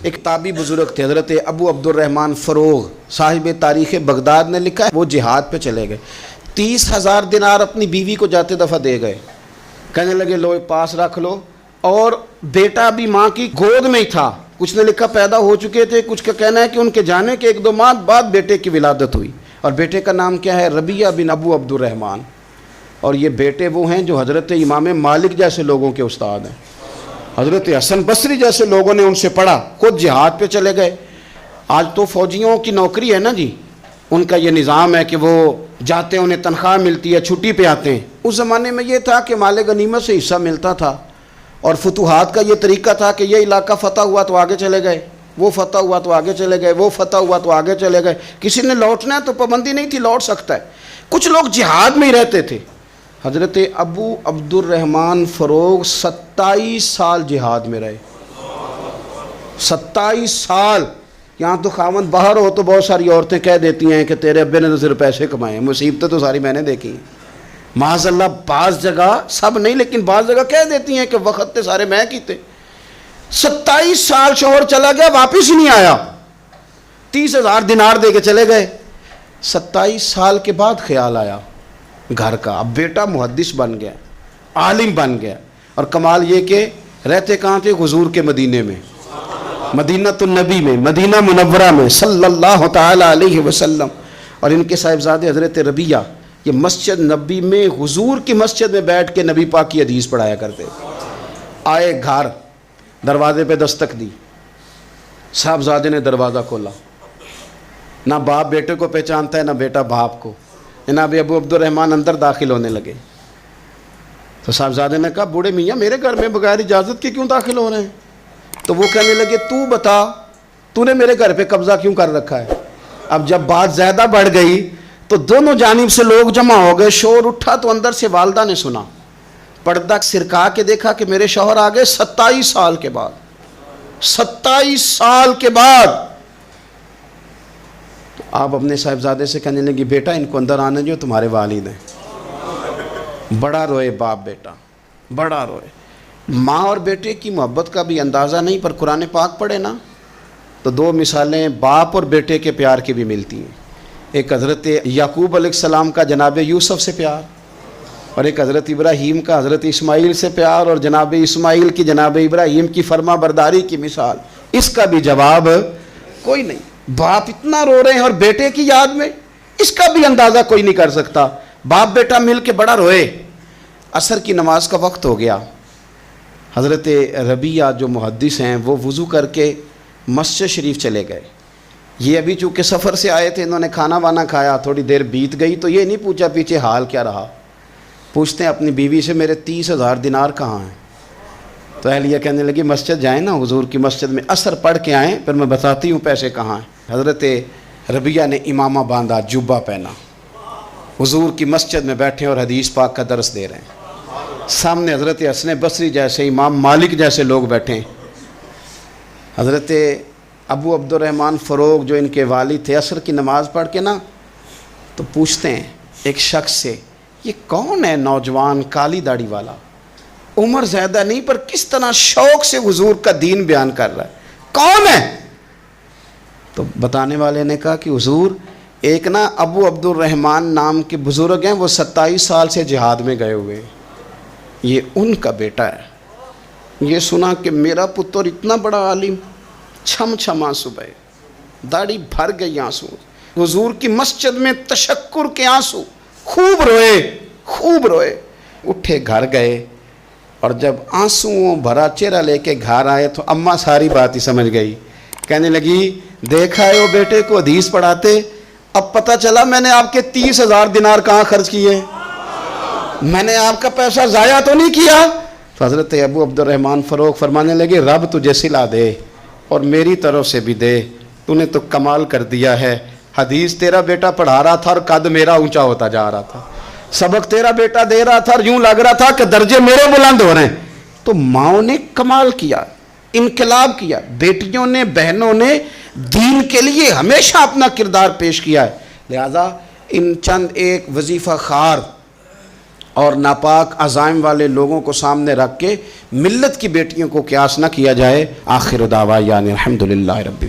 ایک تابعی بزرگ تھے حضرت ابو عبد الرحمن فروغ صاحب تاریخ بغداد نے لکھا ہے، وہ جہاد پہ چلے گئے، 30,000 دینار اپنی بیوی کو جاتے دفعہ دے گئے، کہنے لگے لو پاس رکھ لو، اور بیٹا بھی ماں کی گود میں ہی تھا، کچھ نے لکھا پیدا ہو چکے تھے، کچھ کا کہنا ہے کہ ان کے جانے کے 1-2 ماہ بعد بیٹے کی ولادت ہوئی، اور بیٹے کا نام کیا ہے؟ ربیعہ بن ابو عبد الرحمن، اور یہ بیٹے وہ ہیں جو حضرت امام مالک جیسے لوگوں کے استاد ہیں، حضرت حسن بصری جیسے لوگوں نے ان سے پڑھا، خود جہاد پہ چلے گئے۔ آج تو فوجیوں کی نوکری ہے نا جی، ان کا یہ نظام ہے کہ وہ جاتے ہیں، انہیں تنخواہ ملتی ہے، چھٹی پہ آتے ہیں۔ اس زمانے میں یہ تھا کہ مال غنیمت سے حصہ ملتا تھا، اور فتوحات کا یہ طریقہ تھا کہ یہ علاقہ فتح ہوا تو آگے چلے گئے، وہ فتح ہوا تو آگے چلے گئے، وہ فتح ہوا تو آگے چلے گئے، کسی نے لوٹنا ہے تو پابندی نہیں تھی، لوٹ سکتا ہے۔ کچھ لوگ جہاد میں ہی رہتے تھے۔ حضرت ابو عبد الرحمن فروغ 27 سال جہاد میں رہے، 27 سال۔ یہاں تو خاوند باہر ہو تو بہت ساری عورتیں کہہ دیتی ہیں کہ تیرے ابے نے تو صرف پیسے کمائے ہیں، مصیبتیں تو ساری میں نے دیکھی ہیں۔ معاذ اللہ، بعض جگہ، سب نہیں لیکن بعض جگہ کہہ دیتی ہیں کہ وقت تے سارے میں کیتے۔ 27 سال شوہر چلا گیا، واپس ہی نہیں آیا، 30,000 دینار دے کے چلے گئے۔ 27 سال کے بعد خیال آیا گھر کا، اب بیٹا محدث بن گیا، عالم بن گیا، اور کمال یہ کہ رہتے کہاں تھے؟ حضور کے مدینے میں، مدینہ النبی میں، مدینہ منورہ میں صلی اللہ تعالی علیہ وسلم۔ اور ان کے صاحبزادے حضرت ربیعہ یہ مسجد نبی میں، حضور کی مسجد میں بیٹھ کے نبی پاک کی حدیث پڑھایا کرتے۔ آئے گھر، دروازے پہ دستک دی، صاحبزادے نے دروازہ کھولا، نہ باپ بیٹے کو پہچانتا ہے نہ بیٹا باپ کو۔ جناب ابو عبد الرحمن اندر داخل ہونے لگے تو صاحبزادے نے کہا بوڑھے میاں میرے گھر میں بغیر اجازت کے کیوں داخل ہو رہے ہیں؟ تو وہ کہنے لگے تو بتا، تو نے میرے گھر پہ قبضہ کیوں کر رکھا ہے؟ اب جب بات زیادہ بڑھ گئی تو دونوں جانب سے لوگ جمع ہو گئے، شور اٹھا تو اندر سے والدہ نے سنا، پردہ سرکا کے دیکھا کہ میرے شوہر آ گئے 27 سال کے بعد، 27 سال کے بعد۔ تو آپ اپنے صاحبزادے سے کہنے لگی بیٹا ان کو اندر آنے جو، تمہارے والد ہیں۔ بڑا روئے باپ بیٹا، بڑا روئے۔ ماں اور بیٹے کی محبت کا بھی اندازہ نہیں، پر قرآن پاک پڑھے نا تو 2 مثالیں باپ اور بیٹے کے پیار کی بھی ملتی ہیں۔ ایک حضرت یعقوب علیہ السلام کا جناب یوسف سے پیار، اور ایک حضرت ابراہیم کا حضرت اسماعیل سے پیار، اور جناب اسماعیل کی جناب ابراہیم کی فرما برداری کی مثال۔ اس کا بھی جواب کوئی نہیں۔ باپ اتنا رو رہے ہیں اور بیٹے کی یاد میں، اس کا بھی اندازہ کوئی نہیں کر سکتا۔ باپ بیٹا مل کے بڑا روئے۔ عصر کی نماز کا وقت ہو گیا، حضرت ربیعہ جو محدث ہیں وہ وضو کر کے مسجد شریف چلے گئے۔ یہ ابھی چونکہ سفر سے آئے تھے، انہوں نے کھانا وانا کھایا، تھوڑی دیر بیت گئی تو یہ نہیں پوچھا پیچھے حال کیا رہا، پوچھتے ہیں اپنی بیوی سے میرے 30,000 دینار کہاں ہیں؟ تو اہلیہ کہنے لگی مسجد جائیں نا، حضور کی مسجد میں عصر پڑھ کے آئیں، پھر میں بتاتی ہوں پیسے کہاں ہیں۔ حضرت ربیعہ نے امامہ باندھا، جبہ پہنا، حضور کی مسجد میں بیٹھے اور حدیث پاک کا درس دے رہے ہیں۔ سامنے حضرت حسن بصری جیسے، امام مالک جیسے لوگ بیٹھے ہیں۔ حضرت ابو عبد الرحمن فروغ جو ان کے والد تھے، عصر کی نماز پڑھ کے نا تو پوچھتے ہیں ایک شخص سے، یہ کون ہے نوجوان کالی داڑھی والا، عمر زیادہ نہیں پر کس طرح شوق سے حضور کا دین بیان کر رہا ہے، کون ہے؟ تو بتانے والے نے کہا کہ حضور ایک نا ابو عبد الرحمن نام کے بزرگ ہیں، وہ 27 سال سے جہاد میں گئے ہوئے، یہ ان کا بیٹا ہے۔ یہ سنا کہ میرا پتر اتنا بڑا عالم، چھم چھم آنسو بہے، داڑھی بھر گئی آنسو، حضور کی مسجد میں تشکر کے آنسو، خوب روئے، خوب روئے۔ اٹھے گھر گئے، اور جب آنسوؤں بھرا چہرہ لے کے گھر آئے تو اماں ساری بات ہی سمجھ گئی، کہنے لگی دیکھا ہے وہ بیٹے کو حدیث پڑھاتے، اب پتہ چلا میں نے آپ کے 30,000 دینار کہاں خرچ کیے، میں نے آپ کا پیسہ ضائع تو نہیں کیا۔ تو حضرت ابو عبد الرحمن فروغ فرمانے لگے رب تجھے صلہ دے اور میری طرف سے بھی دے، تو نے تو کمال کر دیا ہے۔ حدیث تیرا بیٹا پڑھا رہا تھا اور قد میرا اونچا ہوتا جا رہا تھا، سبق تیرا بیٹا دے رہا تھا اور یوں لگ رہا تھا کہ درجے میرے بلند ہو رہے ہیں۔ تو ماؤں نے کمال کیا، انقلاب کیا، بیٹیوں نے، بہنوں نے دین کے لیے ہمیشہ اپنا کردار پیش کیا ہے۔ لہذا ان چند ایک وظیفہ خار اور ناپاک عزائم والے لوگوں کو سامنے رکھ کے ملت کی بیٹیوں کو قیاس نہ کیا جائے۔ آخر دعوانا الحمدللہ رب العالمین۔